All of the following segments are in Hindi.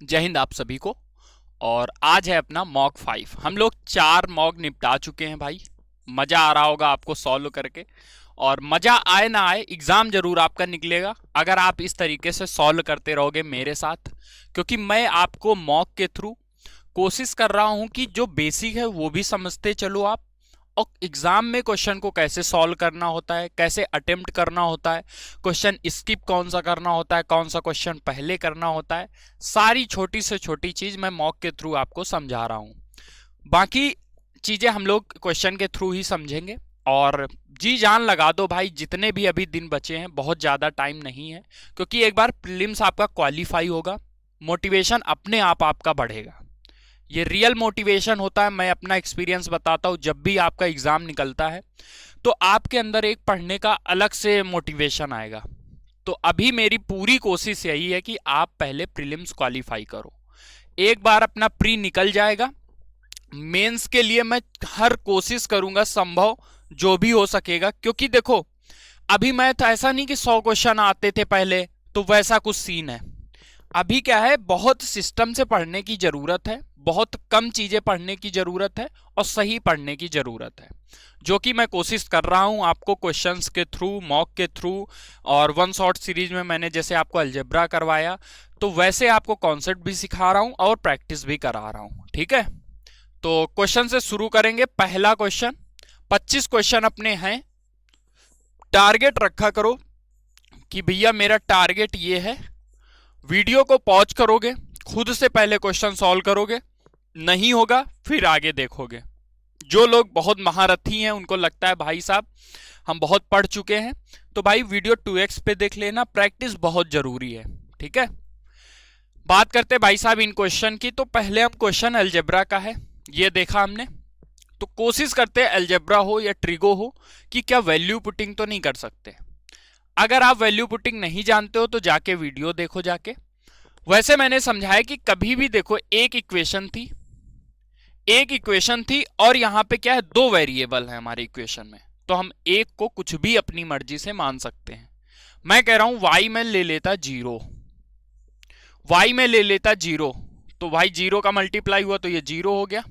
जय हिंद आप सभी को। और आज है अपना मॉक 5। हम लोग 4 मॉक निपटा चुके हैं भाई। मजा आ रहा होगा आपको सॉल्व करके, और मजा आए ना आए एग्जाम जरूर आपका निकलेगा अगर आप इस तरीके से सॉल्व करते रहोगे मेरे साथ। क्योंकि मैं आपको मॉक के थ्रू कोशिश कर रहा हूं कि जो बेसिक है वो भी समझते चलो आप, और एग्जाम में क्वेश्चन को कैसे सॉल्व करना होता है, कैसे अटेम्प्ट करना होता है, क्वेश्चन स्किप कौन सा करना होता है, कौन सा क्वेश्चन पहले करना होता है, सारी छोटी से छोटी चीज मैं मॉक के थ्रू आपको समझा रहा हूं। बाकी चीजें हम लोग क्वेश्चन के थ्रू ही समझेंगे। और जी जान लगा दो भाई, जितने भी अभी दिन बचे हैं, बहुत ज्यादा टाइम नहीं है, क्योंकि एक बार प्रीलिम्स आपका क्वालिफाई होगा, मोटिवेशन अपने आप आपका बढ़ेगा। ये रियल मोटिवेशन होता है। मैं अपना एक्सपीरियंस बताता हूँ, जब भी आपका एग्जाम निकलता है तो आपके अंदर एक पढ़ने का अलग से मोटिवेशन आएगा। तो अभी मेरी पूरी कोशिश यही है कि आप पहले प्रीलिम्स क्वालिफाई करो। एक बार अपना प्री निकल जाएगा, मेंस के लिए मैं हर कोशिश करूंगा संभव जो भी हो सकेगा। क्योंकि देखो, अभी मैं तो ऐसा नहीं कि 100 क्वेश्चन आते थे पहले, तो वैसा कुछ सीन है। अभी क्या है, बहुत सिस्टम से पढ़ने की जरूरत है, बहुत कम चीजें पढ़ने की जरूरत है, और सही पढ़ने की जरूरत है, जो कि मैं कोशिश कर रहा हूं आपको क्वेश्चंस के थ्रू, मॉक के थ्रू। और वन शॉट सीरीज में मैंने जैसे आपको अलजेब्रा करवाया, तो वैसे आपको कॉन्सेप्ट भी सिखा रहा हूं और प्रैक्टिस भी करा रहा हूं। ठीक है, तो क्वेश्चन से शुरू करेंगे। पहला क्वेश्चन, 25 क्वेश्चन अपने हैं। टारगेट रखा करो कि भैया मेरा टारगेट ये है। वीडियो को पॉज करोगे, खुद से पहले क्वेश्चन सॉल्व करोगे, नहीं होगा फिर आगे देखोगे। जो लोग बहुत महारथी हैं उनको लगता है भाई साहब हम बहुत पढ़ चुके हैं, तो भाई वीडियो 2x पे देख लेना, प्रैक्टिस बहुत जरूरी है। ठीक है, बात करते हैं भाई साहब इन क्वेश्चन की। तो पहले हम क्वेश्चन अलजेब्रा का है, ये देखा हमने। तो कोशिश करते हैं अलजेब्रा हो या ट्रिगो हो कि क्या वैल्यू पुटिंग तो नहीं कर सकते। अगर आप वैल्यू पुटिंग नहीं जानते हो तो जाके वीडियो देखो जाके। वैसे मैंने समझाया कि कभी भी देखो, एक इक्वेशन थी और यहां पे क्या है, 2 वेरिएबल है हमारे इक्वेशन में, तो हम एक को कुछ भी अपनी मर्जी से मान सकते हैं। मैं कह रहा हूं y में ले लेता 0, y में ले लेता 0, तो भाई 0 का मल्टीप्लाई हुआ तो ये 0 हो गया,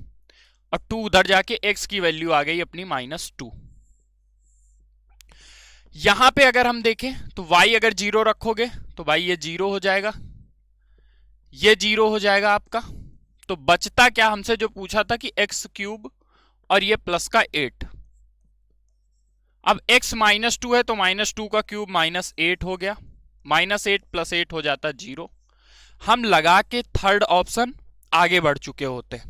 और 2 उधर जाके x की वैल्यू आ गई अपनी -2। यहां पे अगर हम देखें तो y अगर 0 रखोगे तो भाई ये 0 हो जाएगा, ये 0 हो जाएगा आपका। तो बचता क्या, हमसे जो पूछा था कि x³ और ये प्लस का 8। अब x -2 है तो -2 का क्यूब -8 हो गया, -8 + 8 हो जाता 0। हम लगा के थर्ड ऑप्शन आगे बढ़ चुके होते।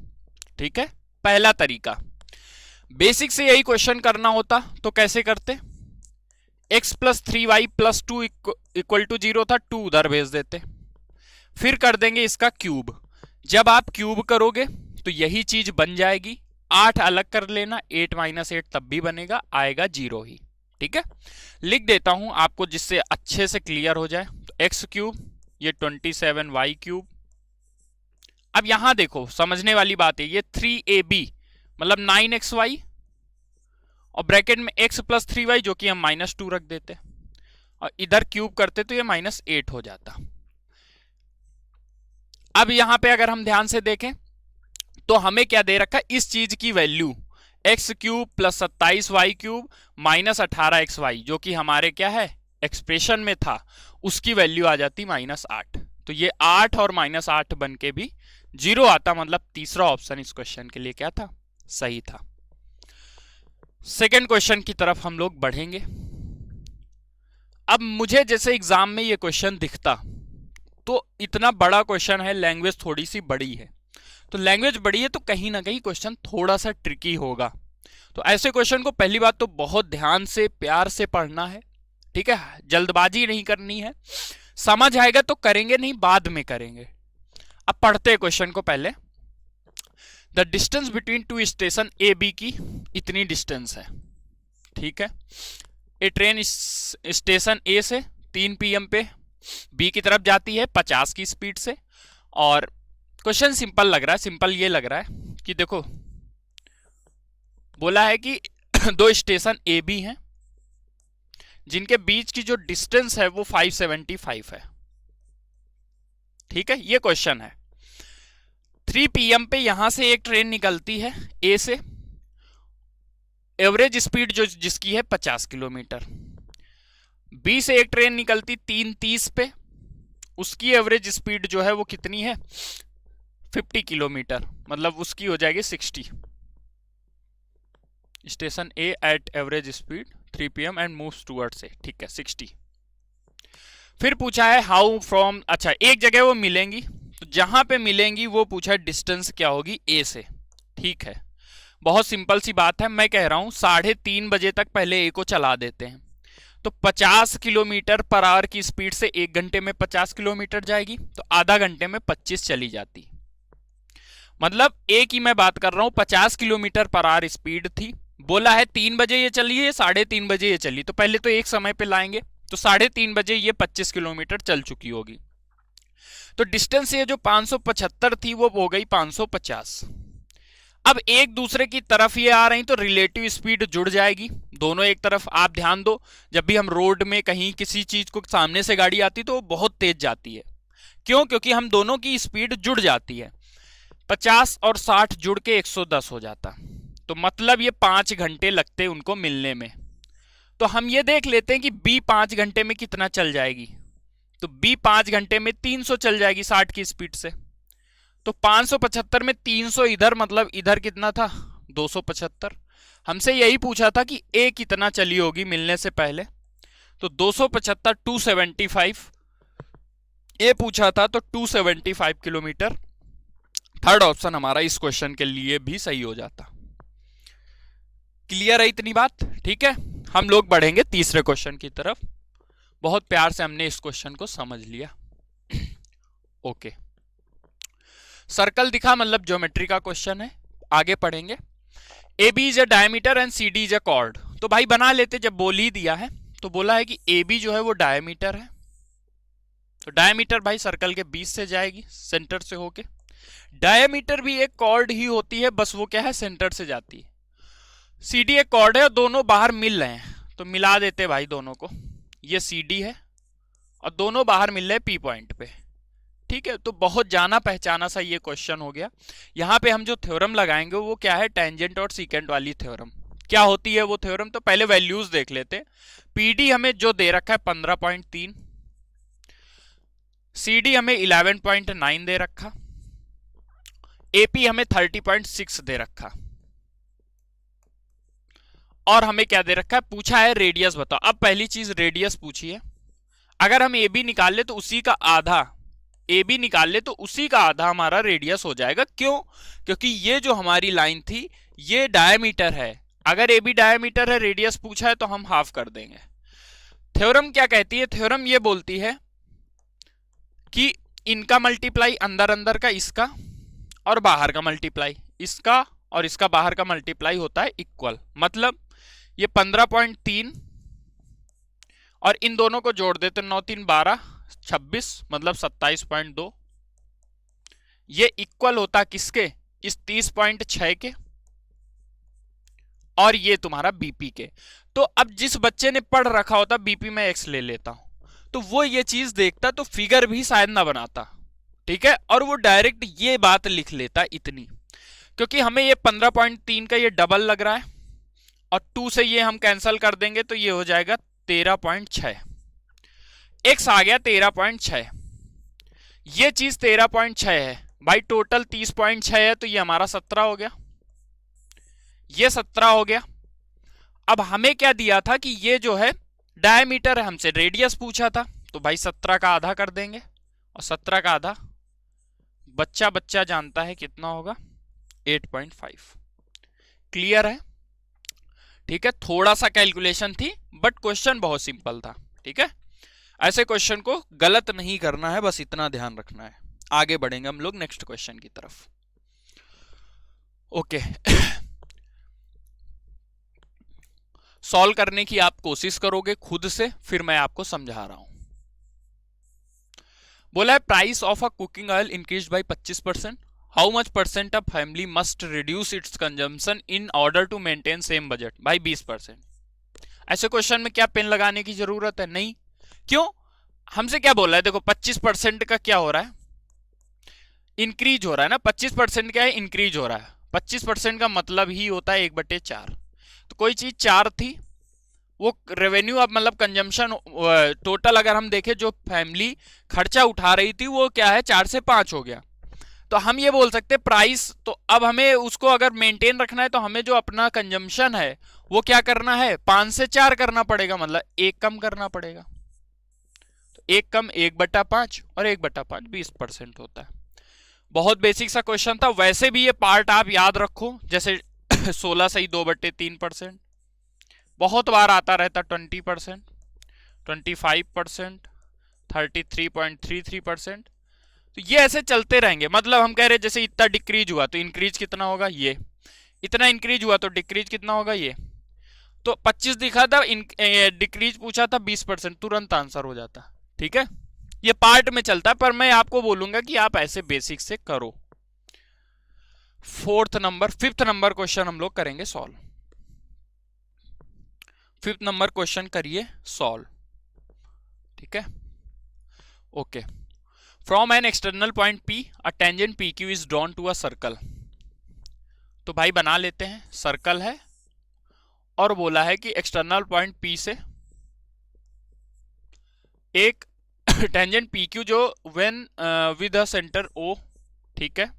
ठीक है, पहला तरीका। बेसिक से यही क्वेश्चन करना होता तो कैसे करते, x + 3y + 2 = 0 था, 2 उधर भेज देते, फिर कर देंगे इसका क्यूब। जब आप क्यूब करोगे तो यही चीज बन जाएगी। 8 अलग कर लेना, 8 - 8 तब भी बनेगा, आएगा 0 ही। ठीक है, लिख देता हूं आपको जिससे अच्छे से क्लियर हो जाए। तो x³ ये 27y³। अब यहां देखो, समझने वाली बात है, ये 3ab मतलब 9xy, और ब्रैकेट में x + 3y जो कि हम -2 रख देते, और इधर क्यूब करते तो ये -8 हो जाता। अब यहां पे अगर हम ध्यान से देखें तो हमें क्या दे रखा है, इस चीज की वैल्यू x³ + 27y³ -18xy, जो कि हमारे क्या है एक्सप्रेशन में था, उसकी वैल्यू आ जाती -8। तो ये 8 और -8 बन के भी 0 आता, मतलब तीसरा ऑप्शन इस क्वेश्चन के लिए क्या था, सही था। सेकेंड क्वेश्चन की तरफ हम लोग बढ़ेंगे। अब मुझे जैसे एग्जाम में ये क्वेश्चन दिखता, तो इतना बड़ा क्वेश्चन है, लैंग्वेज थोड़ी सी बड़ी है, तो लैंग्वेज बड़ी है तो कहीं ना कहीं क्वेश्चन थोड़ा सा ट्रिकी होगा। तो ऐसे क्वेश्चन को पहली बात तो बहुत ध्यान से प्यार से पढ़ना है। ठीक है, जल्दबाजी नहीं करनी है, समझ आएगा तो करेंगे, नहीं बाद में करेंगे। अब पढ़ते हैं क्वेश्चन को पहले। The distance between 2 station A B की इतनी डिस्टेंस है। ठीक है, ए ट्रेन स्टेशन ए से 3 PM पे बी की तरफ जाती है 50 की स्पीड से। और क्वेश्चन सिंपल लग रहा है, सिंपल ये लग रहा है कि देखो, बोला है कि 2 स्टेशन ए बी हैं जिनके बीच की जो डिस्टेंस है वो 575 है। ठीक है, ये क्वेश्चन है। 3 PM पे यहां से एक ट्रेन निकलती है ए से, एवरेज स्पीड जो जिसकी है 50 किलोमीटर। बी से एक ट्रेन निकलती 3:30 पे, उसकी एवरेज स्पीड जो है वो कितनी है 50 किलोमीटर, मतलब उसकी हो जाएगी 60। Station A at average speed 3 PM and moves towards A, ठीक है 60। फिर पूछा है हाउ फ्रॉम, अच्छा एक जगह वो मिलेंगी, तो जहां पे मिलेंगी वो पूछा है डिस्टेंस क्या होगी ए से, ठीक है बहुत सिंपल सी बात है। मैं कह रहा हूं 3:30 बजे तक पहले ए को चला देते हैं, तो 50 किलोमीटर पर आवर की स्पीड से 1 घंटे में 50 किलोमीटर जाएगी, तो आधा घंटे में 25 चली जाती। मतलब ए की मैं बात कर रहा हूं 50 किलोमीटर पर आवर स्पीड थी, बोला है 3 बजे ये चली है, 3:30 बजे ये चली, तो पहले तो एक समय पे लाएंगे, तो 3:30 बजे ये 25 किलोमीटर चल चुकी होगी। तो डिस्टेंस ये जो 575 थी वो हो गई 550। अब एक दूसरे की तरफ ये आ रही तो रिलेटिव स्पीड जुड़ जाएगी दोनों एक तरफ। आप ध्यान दो, जब भी हम रोड में कहीं किसी चीज को सामने से गाड़ी आती तो वो बहुत तेज जाती है, क्यों? क्योंकि हम दोनों की स्पीड जुड़ जाती है। 50 और 60 जुड़ के 110 हो जाता, तो मतलब ये 5 घंटे लगते उनको मिलने में। तो हम ये देख लेते हैं कि बी 5 घंटे में कितना चल जाएगी, तो बी 5 घंटे में 300 चल जाएगी 60 की स्पीड से। तो 575 में 300 इधर, मतलब इधर कितना था 275। हमसे यही पूछा था कि ए कितना चली होगी मिलने से पहले, तो 275 275 ए पूछा था, तो 275 किलोमीटर। थर्ड ऑप्शन हमारा इस क्वेश्चन के लिए भी सही हो जाता। क्लियर है इतनी बात? ठीक है, हम लोग बढ़ेंगे तीसरे क्वेश्चन की तरफ। बहुत प्यार से हमने इस क्वेश्चन को समझ लिया। ओके, सर्कल दिखा, मतलब ज्योमेट्री का क्वेश्चन है, आगे पढ़ेंगे। A B is a diameter and C D is a chord, तो भाई बना लेते, जब बोल ही दिया है तो बोला है कि ए बी जो है वो डायमीटर है, तो डायमीटर भाई सर्कल के बीच से जाएगी सेंटर से होके। डायमीटर भी एक कॉर्ड ही होती है, बस वो क्या है सेंटर से जाती है। सी डी एक कॉर्ड है और दोनों बाहर मिल रहे हैं, तो मिला देते भाई दोनों को, ये सी डी है और दोनों बाहर मिल रहे हैं पी पॉइंट पे, ठीक है। तो बहुत जाना पहचाना सा ये क्वेश्चन हो गया। यहां पे हम जो थ्योरम लगाएंगे वो क्या है, टेंजेंट और सीकेंट वाली थ्योरम। क्या होती है वो थ्योरम, तो पहले वैल्यूज देख लेते। पीडी हमें जो दे रखा है 15.3, सीडी हमें 11.9 दे रखा, एपी हमें 30.6 दे रखा, और हमें क्या दे रखा है, पूछा है रेडियस बताओ। अब पहली चीज रेडियस पूछी है, अगर हम ए बी निकाल ले तो उसी का आधा, ए बी निकाल ले तो उसी का आधा हमारा रेडियस हो जाएगा। क्यों? क्योंकि ये जो हमारी लाइन थी ये डायमीटर है, अगर ए बी डायमीटर है, रेडियस पूछा है तो हम हाफ कर देंगे। थ्योरम क्या कहती है, थ्योरम ये बोलती है कि इनका मल्टीप्लाई अंदर अंदर का इसका और बाहर का मल्टीप्लाई इसका और इसका बाहर का मल्टीप्लाई होता है इक्वल। मतलब ये 15.3 और इन दोनों को जोड़ देते 9 3 12 26, मतलब 27.2, ये इक्वल होता किसके, इस 30.6 के, और ये तुम्हारा बीपी के। तो अब जिस बच्चे ने पढ़ रखा होता बीपी में एक्स ले लेता हूं, तो वो ये चीज देखता तो फिगर भी शायद ना बनाता, ठीक है, और वो डायरेक्ट ये बात लिख लेता इतनी, क्योंकि हमें ये 15.3 का ये डबल लग रहा है और 2 से ये हम कैंसिल कर देंगे तो ये हो जाएगा 13.6, एक्स आ गया 13.6, ये चीज 13.6 है भाई, टोटल 30.6 है, तो ये हमारा 17 हो गया, ये 17 हो गया। अब हमें क्या दिया था कि ये जो है डायमीटर है, हमसे रेडियस पूछा था, तो भाई 17 का आधा कर देंगे, और 17 का आधा बच्चा बच्चा जानता है कितना होगा 8.5। क्लियर है? ठीक है, थोड़ा सा कैलकुलेशन थी बट क्वेश्चन बहुत सिंपल था, ठीक है। ऐसे क्वेश्चन को गलत नहीं करना है, बस इतना ध्यान रखना है। आगे बढ़ेंगे हम लोग नेक्स्ट क्वेश्चन की तरफ। ओके, सॉल्व करने की आप कोशिश करोगे खुद से, फिर मैं आपको समझा रहा हूं। बोला है price of a cooking oil increased by 25%, how much percent a family must reduce its consumption in order to maintain same budget. भाई 20%। ऐसे क्वेश्चन में क्या पेन लगाने की जरूरत है? नहीं। क्यों? हमसे क्या बोला है, देखो 25% का क्या हो रहा है, इंक्रीज हो रहा है ना, 25% क्या है, इंक्रीज हो रहा है। 25% का मतलब ही होता है 1/4। तो कोई चीज 4 थी, वो रेवेन्यू अब मतलब कंजम्पशन टोटल अगर हम देखें जो फैमिली खर्चा उठा रही थी वो क्या है 4 से 5 हो गया। तो हम ये बोल सकते प्राइस, तो अब हमें उसको अगर मेंटेन रखना है तो हमें जो अपना कंजम्पशन है वो क्या करना है, 5 से 4 करना पड़ेगा, मतलब 1 कम करना पड़ेगा। तो 1 कम 1/5 और 1/5 20% होता है। बहुत बेसिक सा क्वेश्चन था, वैसे भी ये पार्ट आप याद रखो, जैसे 16 सही 2/3%, बहुत बार आता रहता 20%, 25%, 33.33%। तो ये ऐसे चलते रहेंगे, मतलब हम कह रहे जैसे इतना डिक्रीज हुआ तो इंक्रीज कितना होगा ये, इतना इंक्रीज हुआ तो डिक्रीज कितना होगा ये। तो 25 दिखा था, डिक्रीज पूछा था 20%, तुरंत आंसर हो जाता। ठीक है, ये पार्ट में चलता है, पर मैं आपको बोलूंगा कि आप ऐसे बेसिक से करो। फिफ्थ नंबर क्वेश्चन हम लोग करेंगे सॉल्व। फिफ्थ नंबर क्वेश्चन करिए सॉल्व। ठीक है, okay. From an external point P a tangent PQ is drawn to a circle. तो भाई बना लेते हैं, सर्कल है और बोला है कि एक्सटर्नल पॉइंट P से एक टेंजेंट PQ जो when with a centre O, ठीक है,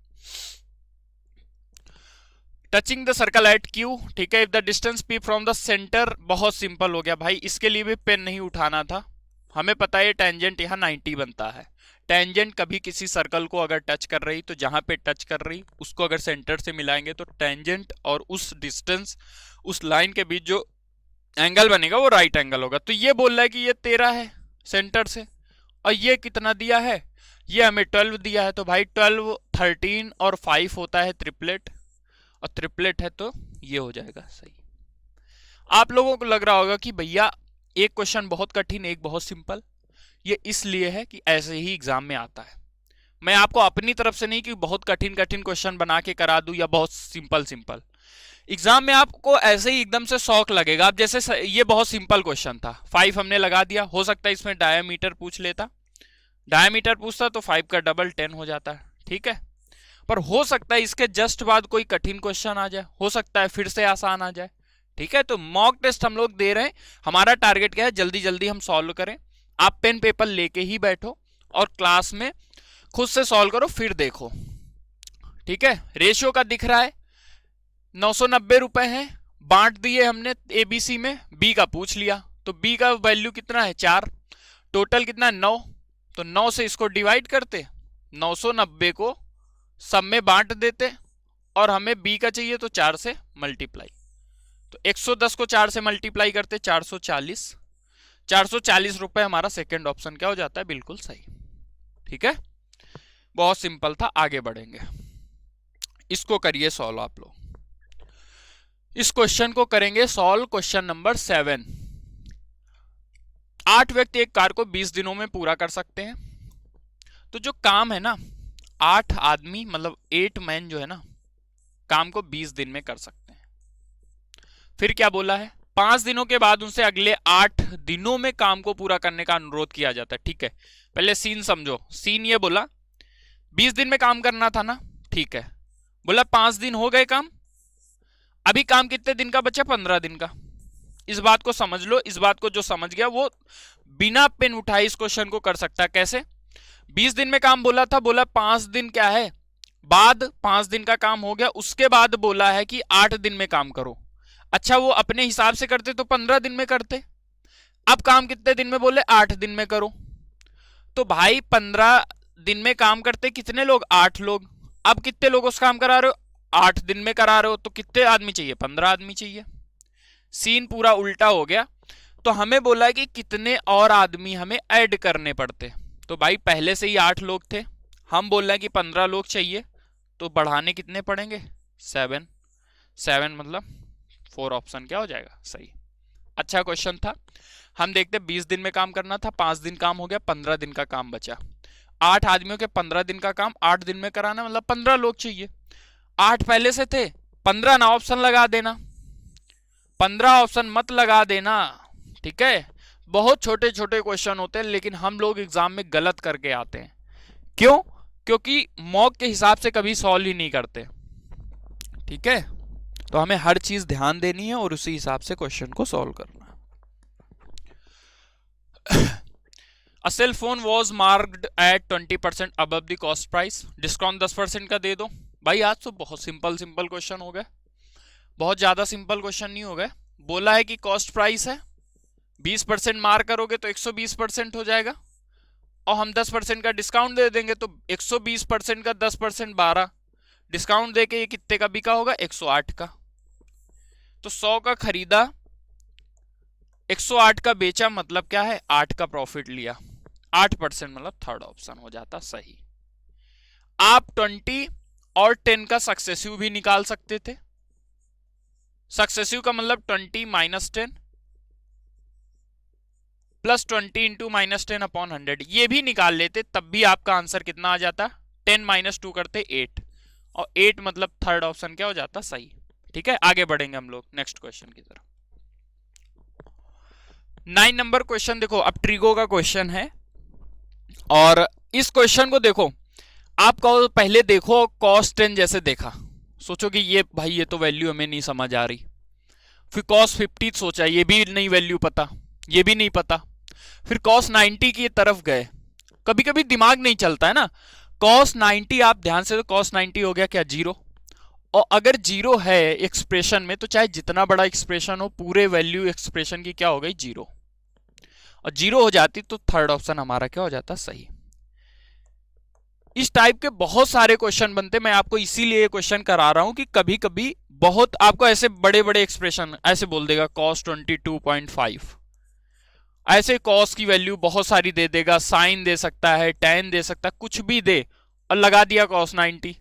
touching the circle eight Q, ठीक है, if the distance P from the centre. बहुत सिंपल हो गया भाई, इसके लिए भी पेन नहीं उठाना था, हमें पता है टेंजेंट यहाँ 90 बनता है। टेंजेंट कभी किसी सर्कल को अगर टच कर रही तो जहां पे टच कर रही उसको अगर सेंटर से मिलाएंगे तो टेंजेंट और उस डिस्टेंस, उस लाइन के बीच जो एंगल बनेगा वो राइट एंगल होगा। तो ये बोल रहा है कि ये 13 है सेंटर से, और ये कितना दिया है, ये हमें 12 दिया है। तो भाई 12, 13 और 5 होता है ट्रिपलेट, और ट्रिपलेट है तो ये हो जाएगा सही। आप लोगों को लग रहा होगा कि भैया एक क्वेश्चन बहुत कठिन एक बहुत सिंपल, ये इसलिए है कि ऐसे ही एग्जाम में आता है। मैं आपको अपनी तरफ से नहीं कि बहुत कठिन कठिन क्वेश्चन बना के करा दूं या बहुत सिंपल सिंपल, एग्जाम में आपको ऐसे ही एकदम से शौक लगेगा। अब जैसे ये बहुत सिंपल क्वेश्चन था, 5 हमने लगा दिया, हो सकता है इसमें डायमीटर पूछ लेता, डायमीटर पूछता तो 5 का डबल 10 हो जाता है। ठीक है, पर हो सकता है इसके जस्ट बाद कोई कठिन क्वेश्चन आ जाए, हो सकता है फिर से आसान आ जाए। ठीक है, तो मॉक टेस्ट हम लोग दे रहे हैं, हमारा टारगेट क्या है, जल्दी जल्दी हम सॉल्व करें। आप पेन पेपर लेके ही बैठो और क्लास में खुद से सॉल्व करो, फिर देखो। ठीक है, रेशियो का दिख रहा है 990 रुपए है, बांट दिए हमने ABC में, B का पूछ लिया तो B का वैल्यू कितना है 4, टोटल कितना है 9, तो 9 से इसको डिवाइड करते, 990 को सब में बांट देते, और हमें B का चाहिए तो 4 से मल्टीप्लाई, तो 110 को 4 से मल्टीप्लाई करते 440, 440 रुपए हमारा सेकेंड ऑप्शन क्या हो जाता है, बिल्कुल सही। ठीक है, बहुत सिंपल था, आगे बढ़ेंगे। इसको करिए सॉल्व आप लोग। इस क्वेश्चन को करेंगे सॉल्व, क्वेश्चन नंबर 7। 8 व्यक्ति एक कार को 20 दिनों में पूरा कर सकते हैं। तो जो काम है ना, 8 आदमी मतलब 8 मैन जो है ना, काम को 20 दिन में कर सकते हैं। फिर क्या बोला है, 5 दिनों के बाद उनसे अगले 8 दिनों में काम को पूरा करने का अनुरोध किया जाता है। ठीक है, पहले सीन समझो। सीन ये बोला 20 दिन में काम करना था ना, ठीक है, बोला 5 दिन हो गए काम, अभी काम कितने दिन का बचा, 15 दिन का। इस बात को समझ लो, इस बात को जो समझ गया वो बिना पेन उठाए इस क्वेश्चन को कर सकता है। कैसे, 20 दिन में काम बोला था, बोला 5 दिन क्या है बाद, 5 दिन का काम हो गया, उसके बाद बोला है कि 8 दिन में काम करो। अच्छा, वो अपने हिसाब से करते तो 15 दिन में करते, अब काम कितने दिन में बोले, 8 दिन में करो। तो भाई 15 दिन में काम करते कितने लोग, 8 लोग, अब कितने लोगों से काम करा रहे हो, 8 दिन में करा रहे हो, तो कितने आदमी चाहिए, 15 आदमी चाहिए। सीन पूरा उल्टा हो गया। तो हमें बोला है कि कितने और आदमी हमें ऐड करने पड़ते, तो भाई पहले से ही 8 लोग थे, हम बोल रहे हैं कि 15 लोग चाहिए, तो बढ़ाने कितने पड़ेंगे, 7 मतलब 4 ऑप्शन क्या हो जाएगा सही। अच्छा क्वेश्चन था, हम देखते 20 दिन में काम करना था, 5 दिन काम हो गया, 15 दिन का काम बचा। 8 आदमियों के 15 दिन का काम 8 दिन में कराना, मतलब 15 लोग चाहिए। 8 पहले से थे, 15 ना ऑप्शन लगा देना, 15 ऑप्शन मत लगा देना। ठीक है, बहुत छोटे छोटे क्वेश्चन होते हैं, लेकिन हम लोग एग्जाम में गलत करके आते हैं। क्यों, क्योंकि मॉक के हिसाब से कभी सॉल्व ही नहीं करते, ठीक है। तो हमें हर चीज ध्यान देनी है और उसी हिसाब से क्वेश्चन को सॉल्व करना है। A cell phone was marked at 20% above the cost price. Discount 10% का दे दो। भाई आज तो बहुत सिंपल क्वेश्चन हो गए, बहुत ज्यादा सिंपल क्वेश्चन नहीं हो गए। बोला है कि कॉस्ट प्राइस है, 20% मार करोगे तो 120% हो जाएगा, और हम 10% का डिस्काउंट दे देंगे तो 120% का 10% 12, डिस्काउंट देके ये कितने का बिका होगा, 108 का। तो 100 का खरीदा, 108 का बेचा, मतलब क्या है, 8 का प्रॉफिट लिया, 8%, मतलब थर्ड ऑप्शन हो जाता सही। आप 20 और 10 का सक्सेसिव भी निकाल सकते थे। सक्सेसिव का मतलब 20 minus 10 plus 20 into minus 10 upon 100, ये भी निकाल लेते, तब भी आपका आंसर कितना आ जाता, 10 माइनस 2 करते 8, और 8 मतलब थर्ड ऑप्शन क्या हो जाता, सही। ठीक है, आगे बढ़ेंगे हम लोग नेक्स्ट क्वेश्चन की तरफ। 9 नंबर क्वेश्चन देखो, अब ट्रिगो का क्वेश्चन है, और इस क्वेश्चन को देखो, आप कहो पहले देखो कॉस 10 जैसे देखा, सोचो कि ये भाई ये तो वैल्यू हमें नहीं समझ आ रही, फिर कॉस 50 सोचा, ये भी नहीं वैल्यू पता, ये भी नहीं पता, फिर कॉस 90 की तरफ गए, कभी कभी दिमाग नहीं चलता है ना। कॉस 90 आप ध्यान से, तो कॉस 90 हो गया क्या, 0, और अगर 0 है एक्सप्रेशन में तो चाहे जितना बड़ा एक्सप्रेशन हो, पूरे वैल्यू एक्सप्रेशन की क्या हो गई, 0, और 0 हो जाती तो थर्ड ऑप्शन हमारा क्या हो जाता, सही। इस टाइप के बहुत सारे क्वेश्चन बनते, मैं आपको इसीलिए क्वेश्चन करा रहा हूं कि कभी कभी बहुत आपको ऐसे बड़े बड़े एक्सप्रेशन ऐसे बोल देगा, cos 22.5, ऐसे cos की वैल्यू बहुत सारी दे देगा, साइन दे सकता है, tan दे सकता है, कुछ भी दे, और लगा दिया cos 90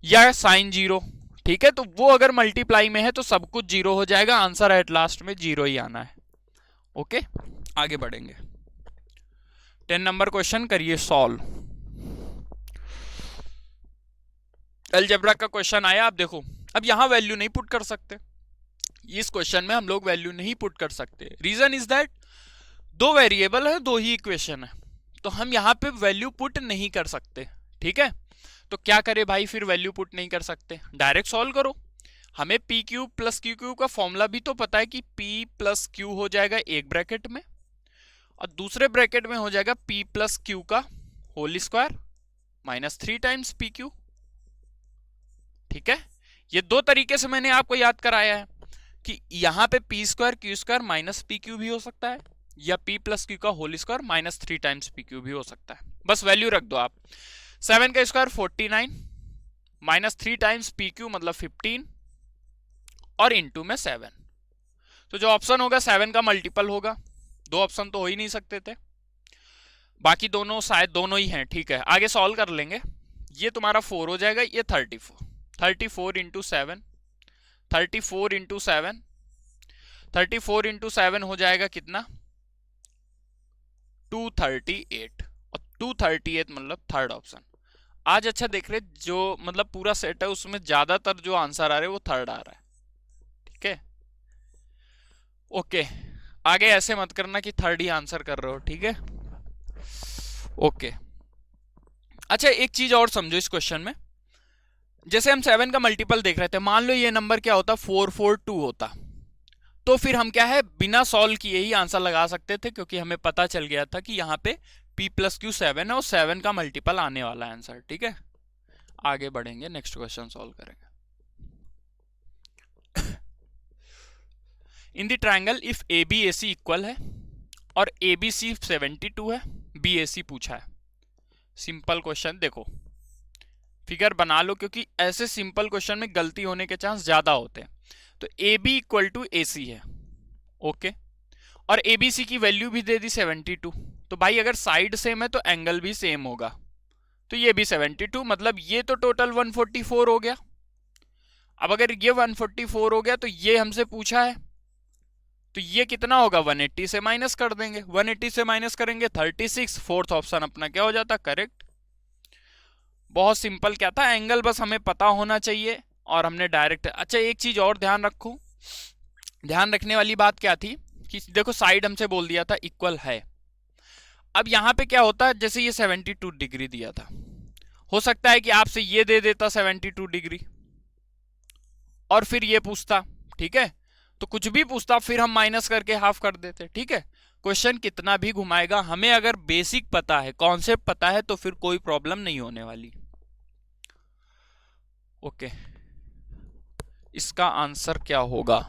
या साइन 0, ठीक है। तो वो अगर मल्टीप्लाई में है तो सब कुछ 0 हो जाएगा, आंसर एट लास्ट में 0 ही आना है। ओके, आगे बढ़ेंगे। 10 नंबर क्वेश्चन करिए सॉल्व। अलजेब्रा का क्वेश्चन आया, आप देखो, अब यहां वैल्यू नहीं पुट कर सकते, इस क्वेश्चन में हम लोग वैल्यू नहीं पुट कर सकते। रीजन इज दैट दो वेरिएबल है, दो ही इक्वेशन है, तो हम यहां पे वैल्यू पुट नहीं कर सकते, ठीक है। तो क्या करे भाई, फिर वैल्यू पुट नहीं कर सकते, डायरेक्ट सॉल्व करो। हमें P Q plus Q Q का फॉर्मूला भी तो पता है कि पी प्लस क्यू हो जाएगा एक ब्रैकेट में, और दूसरे ब्रैकेट में हो जाएगा पी प्लस क्यू का whole square minus 3 times P Q, ठीक है। ये दो तरीके से मैंने आपको याद कराया है कि यहां पे P square Q square minus P Q भी हो सकता है, या पी प्लस क्यू का whole square minus 3 times P Q भी हो सकता है। बस वैल्यू रख दो आप, 7 का square 49 minus 3 times P Q मतलब 15, और इंटू में 7, तो जो ऑप्शन होगा 7 का मल्टीपल होगा, दो ऑप्शन तो हो ही नहीं सकते थे, बाकी दोनों शायद दोनों ही हैं, ठीक है। आगे सॉल्व कर लेंगे, ये तुम्हारा 4 हो जाएगा, ये 34 इंटू 7, 34 इंटू 7, 34 इंटू 7 हो जाएगा कितना, 238, और 238 मतलब थर्ड ऑप्शन। आज अच्छा देख रहे, जो मतलब पूरा सेट है उसमें ज्यादातर जो आंसर आ रहे हैं वो थर्ड आ रहा है, ठीक है। ओके, आगे ऐसे मत करना कि थर्ड ही आंसर कर रहे हो, ठीक है। ओके, अच्छा एक चीज और समझो इस क्वेश्चन में, जैसे हम 7 का मल्टीपल देख रहे थे, मान लो ये नंबर क्या होता, 442 होता, तो फिर हम क्या है बिना सॉल्व किए ही आंसर लगा सकते थे, क्योंकि हमें पता चल गया था कि यहाँ पे p प्लस क्यू 7 है और 7 का मल्टीपल आने वाला है आंसर, ठीक है। आगे बढ़ेंगे, नेक्स्ट क्वेश्चन सॉल्व करेंगे। In the triangle if A B A C equal है और ए बी सी 72 है, बी ए सी पूछा है। सिंपल क्वेश्चन, देखो फिगर बना लो, क्योंकि ऐसे सिंपल क्वेश्चन में गलती होने के चांस ज्यादा होते हैं। तो ए बी इक्वल टू ए सी है, ओके, और ए बी सी की वैल्यू भी दे दी 72, तो भाई अगर साइड सेम है तो एंगल भी सेम होगा, तो ये भी 72, मतलब ये तो टोटल 144 हो गया। अब अगर ये 144 हो गया तो ये हमसे पूछा है, तो ये कितना होगा, 180 से माइनस कर देंगे, 180 से माइनस करेंगे 36, फोर्थ ऑप्शन अपना क्या हो जाता, करेक्ट। बहुत सिंपल, क्या था, एंगल बस हमें पता होना चाहिए और हमने डायरेक्ट। अच्छा एक चीज और ध्यान रखो, ध्यान रखने वाली बात क्या थी कि देखो साइड हमसे बोल दिया था इक्वल है, अब यहां पे क्या होता है, जैसे ये 72 डिग्री दिया था, हो सकता है कि आपसे ये दे देता 72 डिग्री और फिर ये पूछता, ठीक है, तो कुछ भी पूछता फिर हम माइनस करके हाफ कर देते, ठीक है। क्वेश्चन कितना भी घुमाएगा, हमें अगर बेसिक पता है, कॉन्सेप्ट पता है, तो फिर कोई प्रॉब्लम नहीं होने वाली। ओके, इसका आंसर क्या होगा?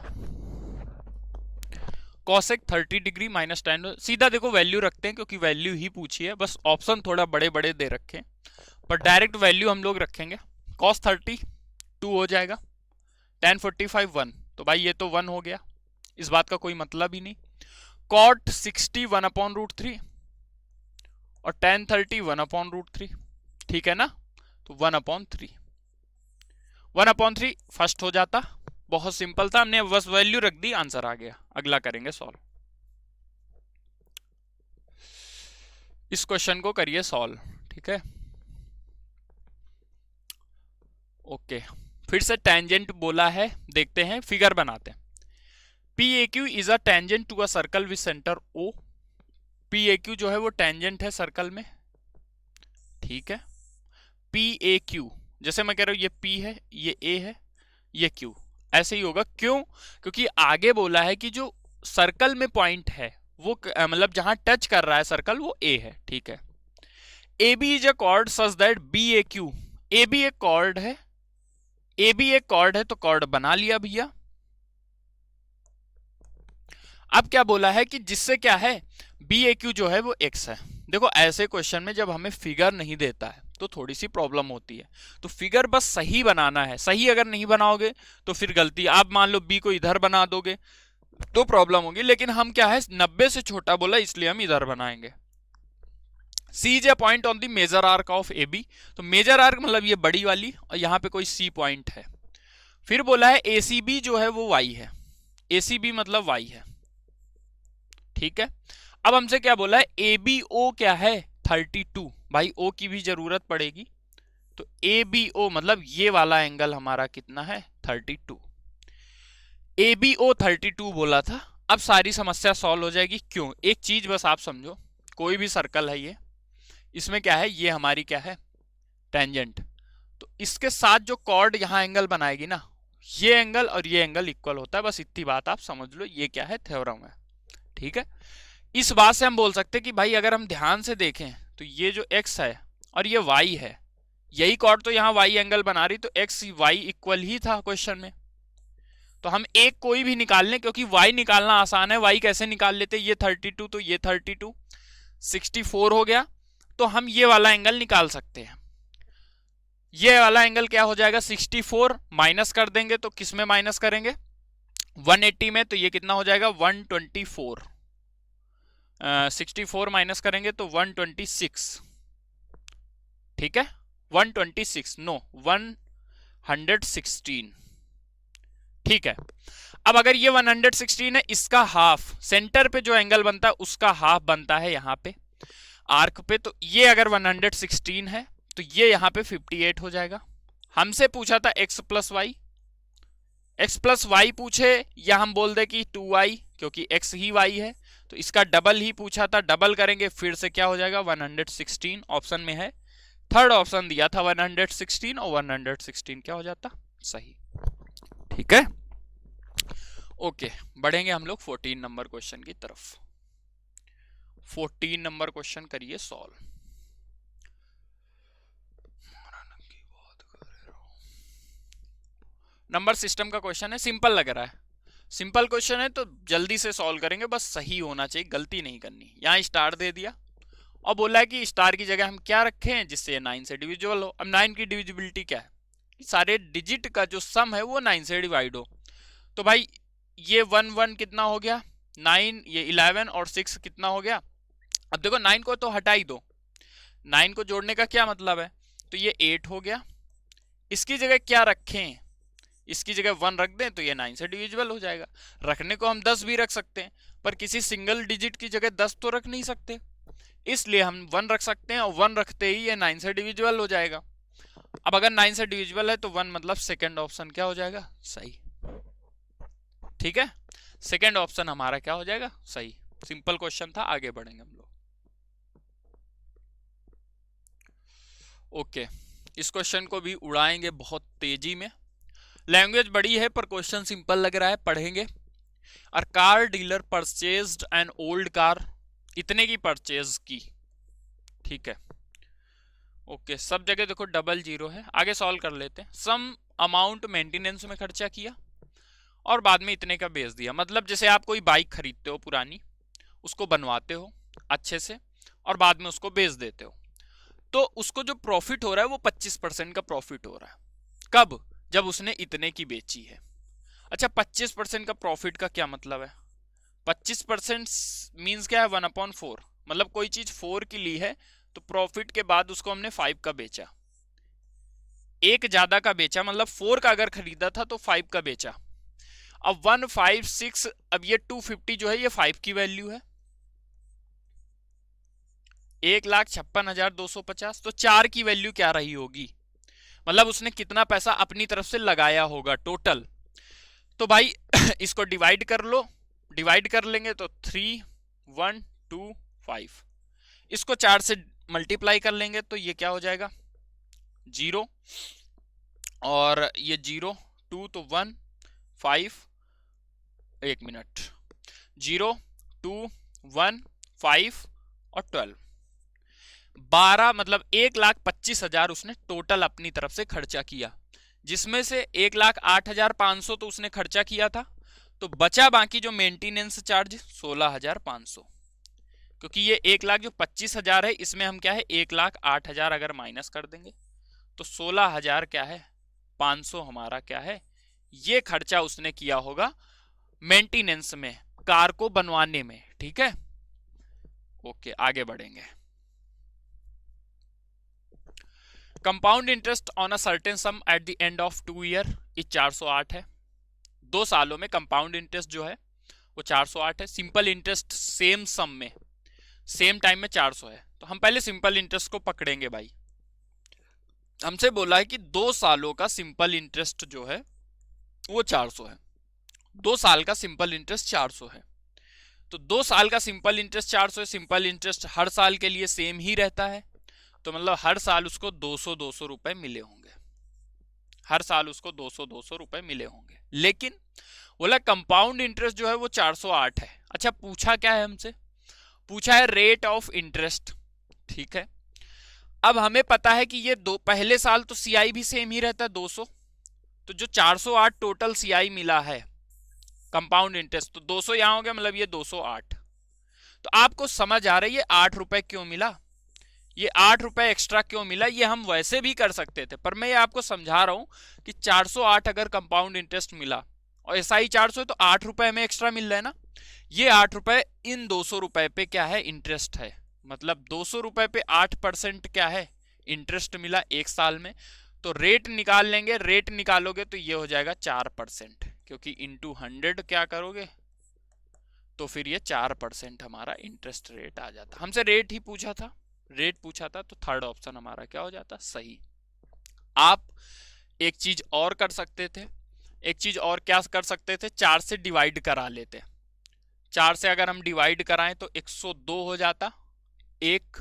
कॉसेक 30 डिग्री माइनस tan, सीधा देखो वैल्यू रखते हैं क्योंकि वैल्यू ही पूछी है, बस ऑप्शन थोड़ा बड़े बड़े दे रखे हैं, पर डायरेक्ट वैल्यू हम लोग रखेंगे। cos 30 2 हो जाएगा, tan 45 1, तो भाई ये तो 1 हो गया, इस बात का कोई मतलब ही नहीं। cot 60 1/√3 और tan 30 1/√3, ठीक है ना, तो 1/3, 1/3 फर्स्ट हो जाता। बहुत सिंपल था, हमने बस वैल्यू रख दी, आंसर आ गया। अगला करेंगे सॉल्व। इस क्वेश्चन को करिए सॉल्व, ठीक है। ओके, फिर से टेंजेंट बोला है, देखते हैं, फिगर बनाते हैं। PAQ is a tangent to a circle with centre O। PAQ जो है वो टेंजेंट है सर्कल में, ठीक है। PAQ, जैसे मैं कह रहा हूं ये P है, ये A है, ये Q, ऐसे ही होगा। क्यों? क्योंकि आगे बोला है कि जो सर्कल में पॉइंट है वो मतलब जहां टच कर रहा है सर्कल वो A है, ठीक है। AB is a cord such that BAQ, AB एक कॉर्ड है, AB एक कॉर्ड है, तो कॉर्ड बना लिया भैया। अब क्या बोला है कि जिससे क्या है, BAQ जो है वो X है। देखो ऐसे क्वेश्चन में जब हमें फिगर नहीं देता है तो थोड़ी सी प्रॉब्लम होती है, तो फिगर बस सही बनाना है। सही अगर नहीं बनाओगे तो फिर गलती, आप मान लो B को इधर बना दोगे तो प्रॉब्लम होगी, लेकिन हम क्या है 90 से छोटा बोला इसलिए हम इधर बनाएंगे। C is a point on the major arc of AB, तो मेजर आर्क मतलब ये बड़ी वाली, और यहां पे कोई C पॉइंट है। फिर बोला है ACB जो है वो Y है, ACB मतलब Y है, ठीक है। अब हमसे क्या बोला है, ABO क्या है 32, भाई O की भी जरूरत पड़ेगी, तो ABO मतलब ये वाला एंगल हमारा कितना है 32, ABO 32 बोला था। अब सारी समस्या सॉल्व हो जाएगी। क्यों? एक चीज बस आप समझो, कोई भी सर्कल है ये, इसमें क्या है, ये हमारी क्या है टेंजेंट, तो इसके साथ जो कॉर्ड यहां एंगल बनाएगी ना, ये एंगल और ये एंगल इक्वल होता है। बस इतनी बात आप समझ लो, ये क्या है थ्योरम है, ठीक है। इस बात से हम बोल सकते हैं कि भाई अगर हम ध्यान से देखें तो ये जो x है और ये y है, यही कॉर्ड तो यहाँ y एंगल बना रही, तो x y इक्वल ही था क्वेश्चन में। तो हम एक कोई भी निकाल लें, क्योंकि y निकालना आसान है। y कैसे निकाल लेते, ये 32 तो ये 32 64 हो गया, तो हम ये वाला एंगल निकाल सकते हैं। ये वाला एंगल क्या हो जाएगा 64, माइनस कर देंगे तो किस में माइनस करेंगे 180 में, तो ये कितना हो जाएगा 124, 64 माइनस करेंगे तो 126, ठीक है 126 नो 116, ठीक है। अब अगर ये 116 है, इसका हाफ सेंटर पे जो एंगल बनता है उसका हाफ बनता है यहाँ पे आर्क पे, तो ये अगर 116 है तो ये यहाँ पे 58 हो जाएगा। हमसे पूछा था x plus Y, x plus Y पूछे, या हम बोल दे कि 2y, क्योंकि x ही y है, तो इसका डबल ही पूछा था, डबल करेंगे फिर से क्या हो जाएगा 116 ऑप्शन में है, थर्ड ऑप्शन दिया था 116 और 116 क्या हो जाता सही, ठीक है। ओके, बढ़ेंगे हम लोग 14 नंबर क्वेश्चन की तरफ। 14 नंबर क्वेश्चन करिए सॉल्व। नंबर सिस्टम का क्वेश्चन है, सिंपल लग रहा है, सिंपल क्वेश्चन है तो जल्दी से सॉल्व करेंगे, बस सही होना चाहिए, गलती नहीं करनी। यहाँ स्टार दे दिया और बोला है कि स्टार की जगह हम क्या रखें जिससे ये 9 से डिविजिबल हो। अब 9 की डिविजिबिलिटी क्या है, सारे डिजिट का जो सम है वो 9 से डिवाइड हो, तो भाई ये 1 1 कितना हो गया 9, ये 11 और 6 कितना हो गया। अब देखो 9 को तो हटा ही दो, 9 को जोड़ने का क्या मतलब है, तो ये 8 हो गया। इसकी जगह क्या रखें, इसकी जगह 1 रख दें तो ये 9 से डिविजिबल हो जाएगा। रखने को हम 10 भी रख सकते हैं, पर किसी सिंगल डिजिट की जगह 10 तो रख नहीं सकते, इसलिए हम 1 रख सकते हैं, और 1 रखते ही ये 9 से डिविजिबल हो जाएगा। अब अगर 9 से डिविजिबल है तो 1 मतलब सेकंड ऑप्शन क्या हो जाएगा सही, ठीक है। सेकंड ऑप्शन हमारा क्या हो जाएगा सही। सिंपल क्वेश्चन था, आगे बढ़ेंगे हम लोग। ओके, इस क्वेश्चन को भी उड़ाएंगे बहुत तेजी में। लैंग्वेज बड़ी है पर क्वेश्चन सिंपल लग रहा है, पढ़ेंगे। A car dealer purchased an old car, इतने की परचेज की, ठीक है। ओके, सब जगह देखो डबल जीरो है। आगे सॉल्व कर लेते हैं। सम अमाउंट मेंटेनेंस में खर्चा किया और बाद में इतने का बेच दिया। मतलब जैसे आप कोई बाइक खरीदते हो पुरानी, उसको बनवाते हो अच्छे से और बाद में उसको बेच देते हो, तो उसको जो प्रॉफिट हो रहा है वो 25% का प्रॉफिट हो रहा है। कब? जब उसने इतने की बेची है। अच्छा, 25% का प्रॉफिट का क्या मतलब है? 25% मीन्स क्या है? 1/4। मतलब कोई चीज 4 की ली है तो प्रॉफिट के बाद उसको हमने 5 का बेचा, एक ज्यादा का बेचा, मतलब 4 का अगर खरीदा था तो 5 का बेचा। अब 156, अब ये 250 जो है ये 5 की वैल्यू है, 1,56,250। तो 4 की वैल्यू क्या रही होगी? मतलब उसने कितना पैसा अपनी तरफ से लगाया होगा टोटल। तो भाई इसको डिवाइड कर लो, डिवाइड कर लेंगे तो 3,125, इसको 4 से मल्टीप्लाई कर लेंगे तो ये क्या हो जाएगा? 0, और ये 0, 2 तो 1, 5, 1 मिनट, 0, 2, 1, 5 और 12, 12, मतलब 1,25,000 उसने टोटल अपनी तरफ से खर्चा किया, जिसमें से 1,08,500 तो उसने खर्चा किया था, तो बचा बाकी जो मेंटेनेंस चार्ज 16,500। क्योंकि ये 1,00,000 जो 25,000 है, इसमें हम क्या है 1,08,000 अगर माइनस कर देंगे तो 16,000 क्या है 500 हमारा क्या है, ये खर्चा उसने किया होगा मेंटेनेंस में, कार को बनवाने में, ठीक है। ओके, आगे बढ़ेंगे। Compound interest on a certain some at the end of 2 year is 408 है। 2 सालों में कंपाउंड इंटरेस्ट जो है वो 408 है। सिंपल इंटरेस्ट सेम सम में सेम टाइम में 400 है। तो हम पहले सिंपल इंटरेस्ट को पकड़ेंगे भाई। हमसे बोला है कि 2 सालों का सिंपल इंटरेस्ट जो है वो 400 है। 2 साल का सिंपल इंटरेस्ट 400 है, तो 2 साल का सिंपल इंटरेस्ट 400 है। सिंपल इंटरेस्ट हर साल के लिए सेम ही रहता है, तो मतलब हर साल उसको 200-200 रुपए मिले होंगे, हर साल उसको 200-200 रुपए मिले होंगे। लेकिन बोला कंपाउंड इंटरेस्ट जो है वो 408 है। अच्छा, पूछा क्या है हमसे? पूछा है रेट ऑफ इंटरेस्ट, ठीक है। अब हमें पता है कि ये दो पहले साल तो सीआई भी सेम ही रहता है 200, तो जो 408 टोटल सीआई मिला है कंपाउंड इंटरेस्ट, तो 200 यहां हो गया, मतलब ये 208। तो आपको समझ आ रही है ये 8 रुपए क्यों मिला, ये 8 रुपए एक्स्ट्रा क्यों मिला? ये हम वैसे भी कर सकते थे, पर मैं ये आपको समझा रहा हूं कि 408 अगर कंपाउंड इंटरेस्ट मिला और एसआई 400 है तो 8 रुपए हमें एक्स्ट्रा मिल रहा है ना। ये 8 रुपए इन 200 रुपए पे क्या है? इंटरेस्ट है। मतलब 200 रुपए पे 8% क्या है? इंटरेस्ट मिला एक साल में। तो रेट निकाल लेंगे, रेट निकालोगे तो ये हो जाएगा 4%, क्योंकि इंटू 100 क्या करोगे तो फिर ये 4% हमारा इंटरेस्ट रेट आ जाता। हमसे रेट ही पूछा था, रेट पूछा था, तो थर्ड ऑप्शन हमारा क्या हो जाता? सही। आप एक चीज और कर सकते थे, एक चीज और क्या कर सकते थे? 4 से डिवाइड करा लेते। 4 से अगर हम डिवाइड कराएं तो 102 हो जाता। एक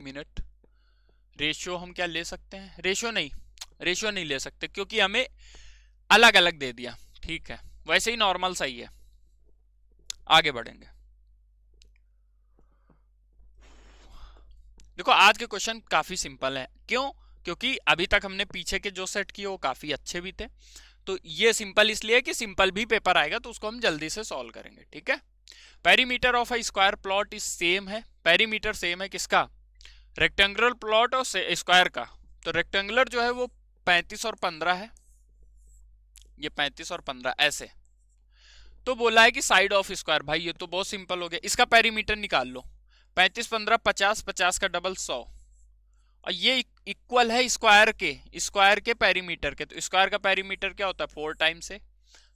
मिनट, रेशियो हम क्या ले सकते हैं? रेशियो नहीं ले सकते, क्योंकि हमें अलग अलग दे दिया, ठीक है। वैसे ही नॉर्मल सही है। आगे बढ़ेंगे। देखो आज के क्वेश्चन काफी सिंपल है। क्यों? क्योंकि अभी तक हमने पीछे के जो सेट किए वो काफी अच्छे भी थे, तो ये सिंपल इसलिए कि सिंपल भी पेपर आएगा तो उसको हम जल्दी से सॉल्व करेंगे, ठीक है। Perimeter of a square plot is same है। पेरीमीटर सेम है किसका? रेक्टेंगुलर प्लॉट और स्क्वायर का। तो रेक्टेंगुलर जो है वो 35 और 15 है, ये 35 और 15 ऐसे। तो बोला है कि साइड ऑफ स्क्वायर, भाई ये तो बहुत सिंपल हो गया, इसका पेरीमीटर निकाल लो। 35 15 50, 50 का डबल 100, और ये इक्वल है स्क्वायर के पेरीमीटर के। तो स्क्वायर का पेरीमीटर क्या होता है? 4 टाइम्स है।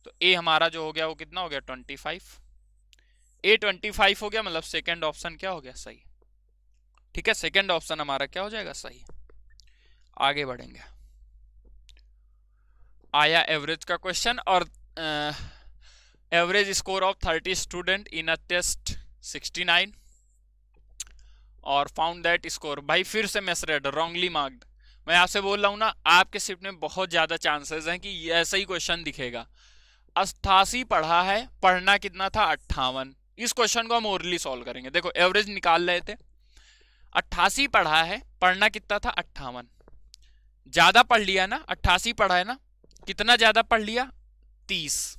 तो ए हमारा जो हो गया वो कितना हो गया? 25। ए 25 हो गया, मतलब सेकेंड ऑप्शन क्या हो गया? सही, ठीक है। सेकेंड ऑप्शन हमारा क्या हो जाएगा? सही। आगे बढ़ेंगे। आया एवरेज का क्वेश्चन, और average score of 30 student in a test 69, और फाउंड दैट स्कोर। भाई फिर से मिसरेड, रॉन्गली मार्क्ड, मैं आपसे बोल रहा हूं ना, आपके शिफ्ट में बहुत ज्यादा चांसेस हैं कि ऐसा ही क्वेश्चन दिखेगा। 88 पढ़ा है, पढ़ना कितना था 58। इस क्वेश्चन को हम ओरली सॉल्व करेंगे। देखो एवरेज निकाल रहे थे, 88 पढ़ा है, पढ़ना कितना था 58। ज्यादा पढ़ लिया ना, 88 पढ़ा है ना, कितना ज्यादा पढ़ लिया 30।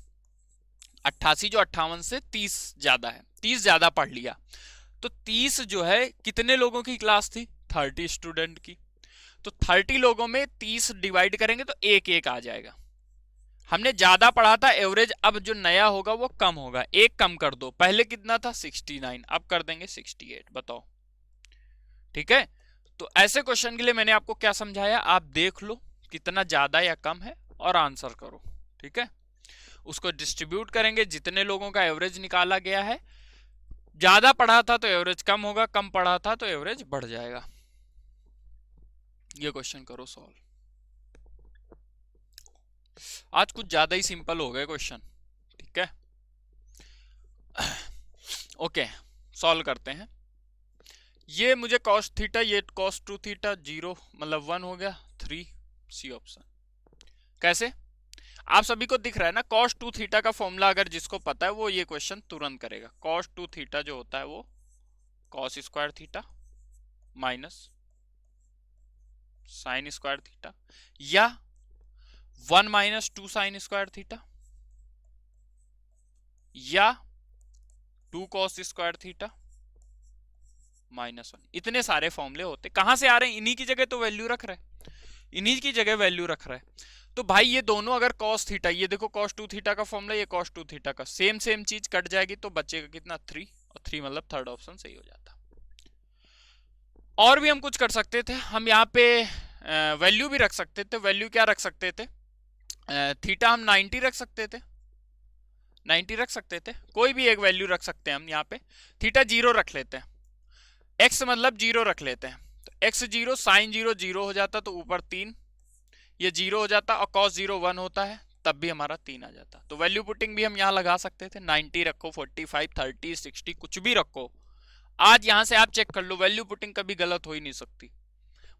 88 जो 58 से 30 ज्यादा है, 30 ज्यादा पढ़ लिया। तो 30 जो है कितने लोगों की क्लास थी, 30 स्टूडेंट की। तो 30 लोगों में 30 डिवाइड करेंगे तो एक एक आ जाएगा। हमने ज्यादा पढ़ा था एवरेज, अब जो नया होगा वो कम होगा, एक कम कर दो। पहले कितना था 69, अब कर देंगे 68। बताओ ठीक है। तो ऐसे क्वेश्चन के लिए मैंने आपको क्या समझाया, आप देख लो कितना ज्यादा या कम है और आंसर करो। ठीक है, उसको डिस्ट्रीब्यूट करेंगे, जितने लोगों का एवरेज निकाला गया है। ज्यादा पढ़ा था तो एवरेज कम होगा, कम पढ़ा था तो एवरेज बढ़ जाएगा। ये क्वेश्चन करो सॉल्व। आज कुछ ज्यादा ही सिंपल हो गए क्वेश्चन। ठीक है, ओके सॉल्व करते हैं। ये मुझे cos थीटा, ये cos 2 थीटा 0 मतलब 1 हो गया, 3 सी ऑप्शन। कैसे, आप सभी को दिख रहा है ना, cos 2 थीटा का फॉर्मूला अगर जिसको पता है वो ये क्वेश्चन तुरंत करेगा। cos 2 थीटा जो होता है वो cos square theta minus sine square theta, या 1 माइनस 2 साइन स्क्वायर थीटा, या 2 cos स्क्वायर थीटा -1। इतने सारे फॉर्मूले होते, कहां से आ रहे हैं, इन्हीं की जगह तो वैल्यू रख रहे हैं, इन्हीं की जगह वैल्यू रख रहा है। तो भाई ये दोनों अगर cos थीटा, ये देखो cos 2 थीटा का फॉर्मूला, ये cos 2 थीटा का, सेम सेम चीज कट जाएगी तो बचेगा कितना 3, और 3 मतलब थर्ड ऑप्शन सही हो जाता। और भी हम कुछ कर सकते थे, हम यहाँ पे वैल्यू भी रख सकते थे। वैल्यू क्या रख सकते थे, थीटा हम 90 रख सकते थे, 90 रख सकते थे, कोई भी एक वैल्यू रख सकते हैं हम। यहाँ पे थीटा 0 रख लेते हैं, x मतलब 0 रख लेते हैं, तो x 0 साइन 0 0 हो जाता, तो ऊपर 3 ये 0 हो जाता, और cos 0 1 होता है, तब भी हमारा 3 आ जाता। तो वैल्यू पुटिंग भी हम यहाँ लगा सकते थे, 90 रखो, 45 30 60 कुछ भी रखो। आज यहां से आप चेक कर लो, वैल्यू पुटिंग कभी गलत हो ही नहीं सकती।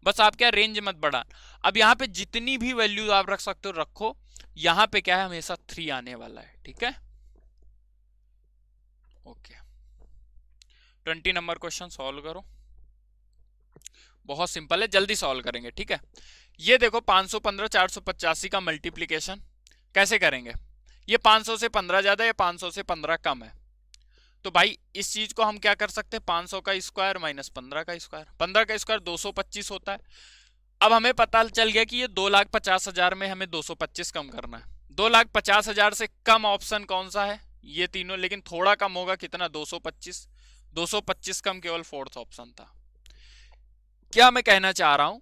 बस आप क्या रेंज मत बढ़ा। अब यहाँ पे जितनी भी वैल्यू आप रख सकते हो रखो, यहाँ पे क्या है हमेशा 3 आने वाला है। ठीक है, ओके 20 नंबर क्वेश्चन सॉल्व करो। बहुत सिंपल है, जल्दी सॉल्व करेंगे। ठीक है, ये देखो 515 485 का मल्टीप्लीकेशन कैसे करेंगे। ये 500 से 15 ज्यादा है, 500 से 15 कम है। तो भाई इस चीज को हम क्या कर सकते हैं, 500 का स्क्वायर माइनस 15 का स्क्वायर, 15 का स्क्वायर 225 होता है। अब हमें पता चल गया कि ये 2,50,000 में हमें 225 कम करना है। 2,50,000 से कम ऑप्शन कौन सा है, ये तीनों, लेकिन थोड़ा कम होगा कितना 225। 225 कम केवल फोर्थ ऑप्शन था। क्या मैं कहना चाह रहा हूं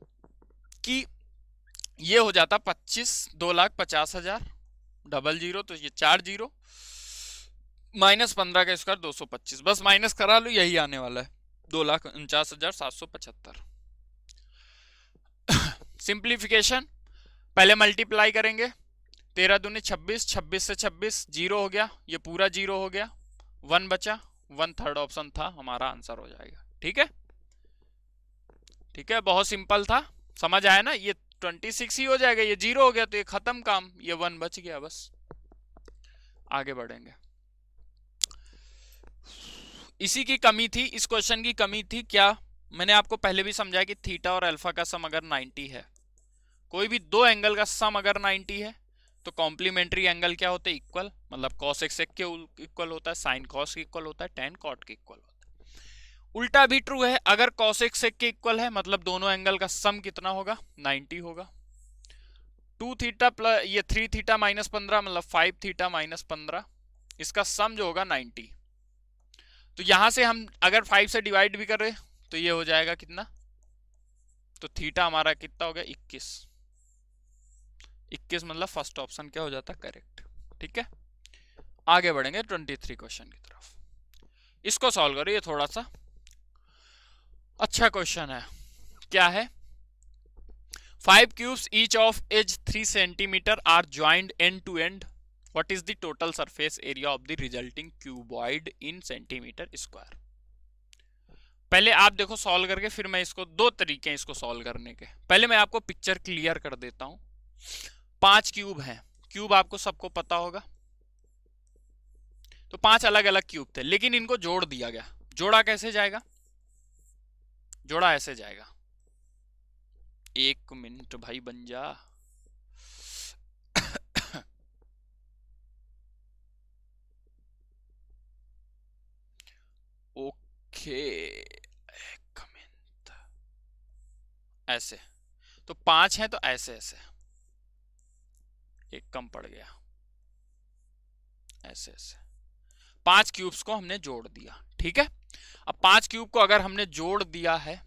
कि ये हो जाता 25, 2,50,000 डबल जीरो, तो ये 4 जीरो माइनस 15 का स्क्वायर 225, बस माइनस करा लो, यही आने वाला है 2,49,775। सिंप्लीफिकेशन, पहले मल्टीप्लाई करेंगे, 13 दूनी 26, 26 से 26 जीरो हो गया, ये पूरा जीरो हो गया, 1 बचा, 1 थर्ड ऑप्शन था, हमारा आंसर हो जाएगा। ठीक है, ठीक है, बहुत सिंपल था, समझ आया ना। ये 26 ही हो जाएगा, ये जीरो हो गया तो ये खत्म काम, ये 1 बच गया, बस आगे बढ़ेंगे। इसी की कमी थी, इस क्वेश्चन की कमी थी क्या, मैंने आपको पहले भी समझाया कि थीटा और अल्फा का सम अगर 90 है, कोई भी दो एंगल का सम अगर 90 है तो कॉम्प्लीमेंट्री एंगल क्या होते हैं, इक्वल, मतलब cos x के इक्वल होता है, sin cos के इक्वल होता है, tan cot के इक्वल होता है। उल्टा भी ट्रू है, अगर cos x के इक्वल है मतलब दोनों एंगल का सम कितना होगा 90 होगा। 2 थीटा प्लस ये 3 थीटा माइनस 15 मतलब 5 थीटा माइनस 15, इसका सम जो होगा 90। तो यहां से हम अगर 5 से डिवाइड भी कर रहे तो ये हो जाएगा कितना, तो थीटा हमारा कितना हो गया 21। 21 मतलब फर्स्ट ऑप्शन क्या हो जाता करेक्ट। ठीक है, आगे बढ़ेंगे 23 क्वेश्चन की तरफ। इसको सॉल्व करो, ये थोड़ा सा अच्छा क्वेश्चन है। क्या है, 5 cubes each of edge 3 centimeter are joined end to end. What is the total surface area of the resulting cuboid in centimeter square? पहले आप देखो सॉल्व करके, फिर मैं इसको दो तरीके हैं इसको सॉल्व करने के। पहले मैं आपको पिक्चर क्लियर कर देता हूं। 5 क्यूब हैं, क्यूब आपको सबको पता होगा। तो 5 अलग अलग क्यूब थे, लेकिन इनको जोड़ दिया गया। जोड़ा कैसे जाएगा? जोड़ा ऐसे जाएगा। 1 मिनट भाई बन जा। Okay, 1 minute. ऐसे तो 5 है, तो ऐसे ऐसे एक कम पड़ गया, ऐसे ऐसे 5 क्यूब्स को हमने जोड़ दिया। ठीक है, अब 5 क्यूब को अगर हमने जोड़ दिया है,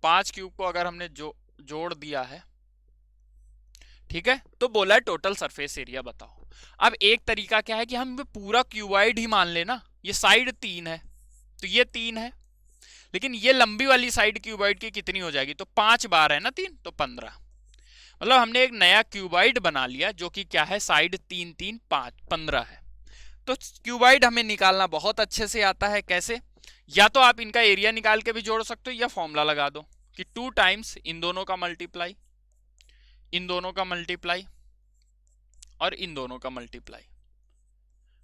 5 क्यूब को अगर हमने जोड़ दिया है, ठीक है, तो बोला है टोटल सरफेस एरिया बताओ। अब एक तरीका क्या है कि हम पूरा क्यूबाइड ही मान लेना। ये साइड 3 है, तो ये 3 है, लेकिन ये लंबी वाली साइड क्यूबाइड की कितनी हो जाएगी? तो 5 बार है ना 3, तो 15। मतलब हमने एक नया क्यूबाइड बना लिया, जो कि क्या है, साइड 3 3 5 15 है। तो क्यूबाइड हमें निकालना बहुत अच्छे से आता है। कैसे? या तो आप इनका एरिया निकाल के भी जोड़ सकते हो, या फॉर्मूला लगा दो कि 2 टाइम्स इन दोनों का मल्टीप्लाई, इन दोनों का मल्टीप्लाई और इन दोनों का मल्टीप्लाई।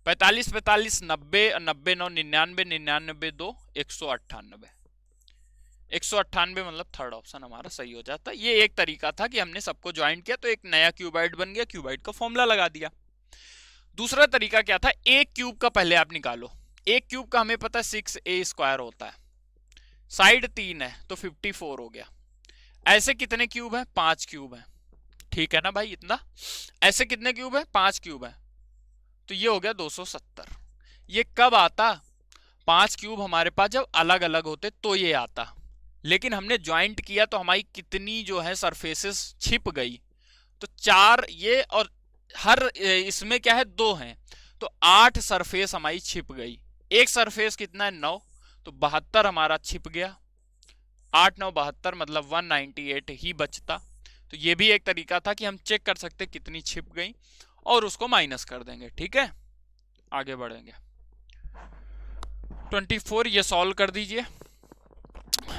45 45 90, 90 9 99, 99 2 198। 198 मतलब थर्ड ऑप्शन हमारा सही हो जाता। ये एक तरीका था कि हमने सबको ज्वाइंट किया तो एक नया क्यूबाइड बन गया, क्यूबाइड का फॉर्मूला लगा दिया। दूसरा तरीका क्या था? एक क्यूब का पहले आप निकालो। एक क्यूब का हमें पता है 6a² होता है, साइड 3 है तो 54 हो गया। ऐसे कितने क्यूब है? 5 क्यूब है। ठीक है ना भाई, इतना। ऐसे कितने क्यूब है? 5 क्यूब है, तो ये हो गया 270। ये कब आता? 5 क्यूब हमारे पास जब अलग अलग होते तो ये आता, लेकिन हमने ज्वाइंट किया तो हमारी कितनी जो है सरफेसेस छिप गई। तो 4 ये, और हर इसमें क्या है, 2 हैं, तो 8 सरफेस हमारी छिप गई। एक सरफेस कितना है? 9, तो 72 हमारा छिप गया। 8 9 72 मतलब 198 ही बचता। तो ये भी एक तरीका था कि हम चेक कर सकते कितनी छिप गई और उसको माइनस कर देंगे। ठीक है, आगे बढ़ेंगे। 24 ये सॉल्व कर दीजिए।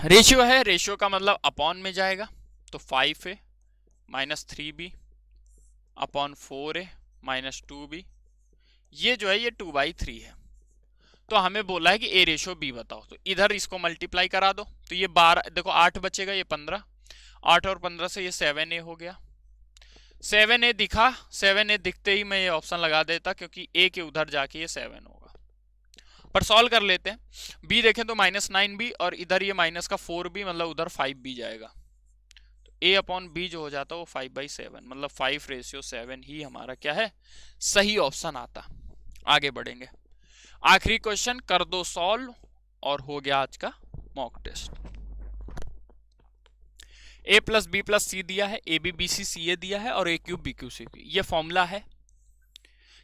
रेशियो है, रेशियो का मतलब अपॉन में जाएगा, तो 5a minus 3b upon 4a minus 2b। ये जो है ये 2/3 है। तो हमें बोला है कि a रेशियो b बताओ, तो इधर इसको मल्टीप्लाई करा दो। तो ये 12, देखो 8 बचेगा, ये 15, 8 और 15 से ये 7a हो गया। 7a दिखा, 7a दिखते ही मैं ये ऑप्शन लगा देता, क्योंकि a के उधर जाके ये 7 होगा। पर सॉल्व कर लेते हैं। b देखें तो -9b, और इधर ये माइनस का 4b, मतलब उधर 5b जाएगा। तो a अपॉन b जो हो जाता है वो 5/7, मतलब 5:7 ही हमारा क्या है, सही ऑप्शन आता। आगे बढ़ेंगे। आखिरी क्वेश्चन कर दो सॉल्व, और हो गया आज का mock test. a + b + c दिया है, ab bc ca दिया है, और a³ bq c। ये फॉर्मूला है।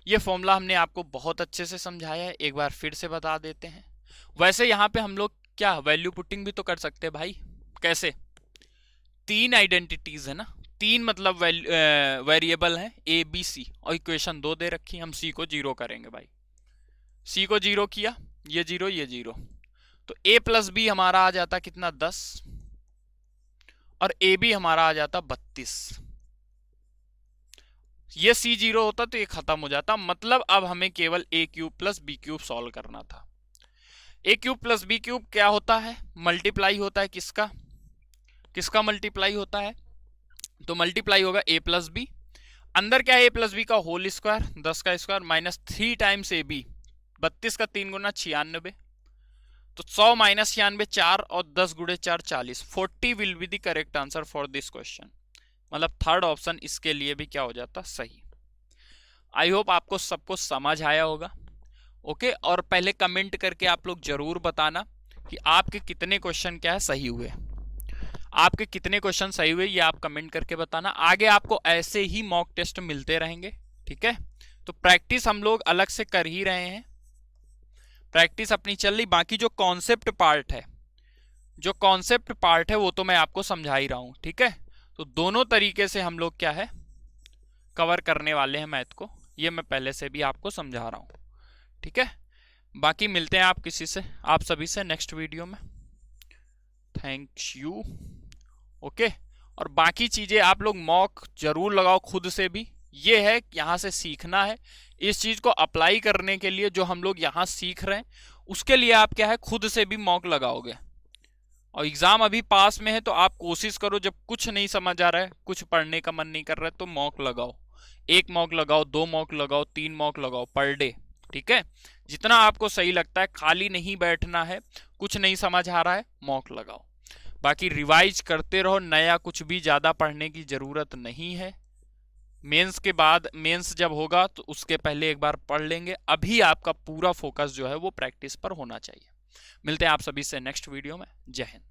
ये फॉर्मूला हमने आपको बहुत अच्छे से समझाया है, एक बार फिर से बता देते हैं। वैसे यहाँ पे हम लोग क्या वैल्यू पुटिंग भी तो कर सकते हैं भाई। कैसे? 3 आइडेंटिटीज है ना, 3 मतलब वेरिएबल है a b c, और इक्वेशन 2 दे रखी, हम c को 0 करेंगे भाई। c को 0 किया, ये 0 ये 0, तो a + b हमारा आ जाता कितना, 10, और a b हमारा आ जाता 32। ये c0 होता तो ये खत्म हो जाता। मतलब अब हमें केवल a³ + b³ सॉल्व करना था। a³ + b³ क्या होता है? मल्टीप्लाई होता है किसका? किसका मल्टीप्लाई होता है? तो मल्टीप्लाई होगा a + b। अंदर क्या है? a + b का होल स्क्वायर, 10 का स्क्वायर, माइनस 3 टाइम्स ab, 32 का 3 गुना 96, तो 100 - 96 4, और 10 × 4 40। 40 will be the correct answer for this question. मतलब थर्ड ऑप्शन इसके लिए भी क्या हो जाता, सही। आई होप आपको सबको समझ आया होगा। ओके, और पहले कमेंट करके आप लोग जरूर बताना कि आपके कितने क्वेश्चन क्या है सही हुए। आपके कितने क्वेश्चन सही हुए ये आप कमेंट करके बताना। आगे आपको ऐसे ही मॉक टेस्ट मिलते रहेंगे। ठीक है, तो प्रैक्टिस हम लोग अलग से कर ही रहे हैं, प्रैक्टिस अपनी चल रही। बाकी जो कॉन्सेप्ट पार्ट है, जो कॉन्सेप्ट पार्ट है वो तो मैं आपको समझा ही रहा हूं। ठीक है, तो दोनों तरीके से हम लोग क्या है कवर करने वाले हैं मैथ को, ये मैं पहले से भी आपको समझा रहा हूं। ठीक है, बाकी मिलते हैं आप सभी से नेक्स्ट वीडियो में। Thank you. ओके। और बाकी चीजें आप लोग मॉक जरूर लगाओ खुद से भी, ये है यहाँ से सीखना है। इस चीज को अप्लाई करने के लिए जो हम लोग यहाँ सीख रहे हैं उसके लिए आप क्या है खुद से भी मॉक लगाओगे। और एग्जाम अभी पास में है तो आप कोशिश करो, जब कुछ नहीं समझ आ रहा है, कुछ पढ़ने का मन नहीं कर रहा है, तो मॉक लगाओ। 1 मॉक लगाओ, 2 मॉक लगाओ, 3 मॉक लगाओ पर डे। ठीक है, जितना आपको सही लगता है, खाली नहीं बैठना है। कुछ नहीं समझ आ रहा है, मॉक लगाओ। बाकी रिवाइज करते रहो, नया कुछ भी ज्यादा पढ़ने की जरूरत नहीं है। मेंस के बाद, मेंस जब होगा तो उसके पहले एक बार पढ़ लेंगे। अभी आपका पूरा फोकस जो है वो प्रैक्टिस पर होना चाहिए। मिलते हैं आप सभी से नेक्स्ट वीडियो में। जय हिंद।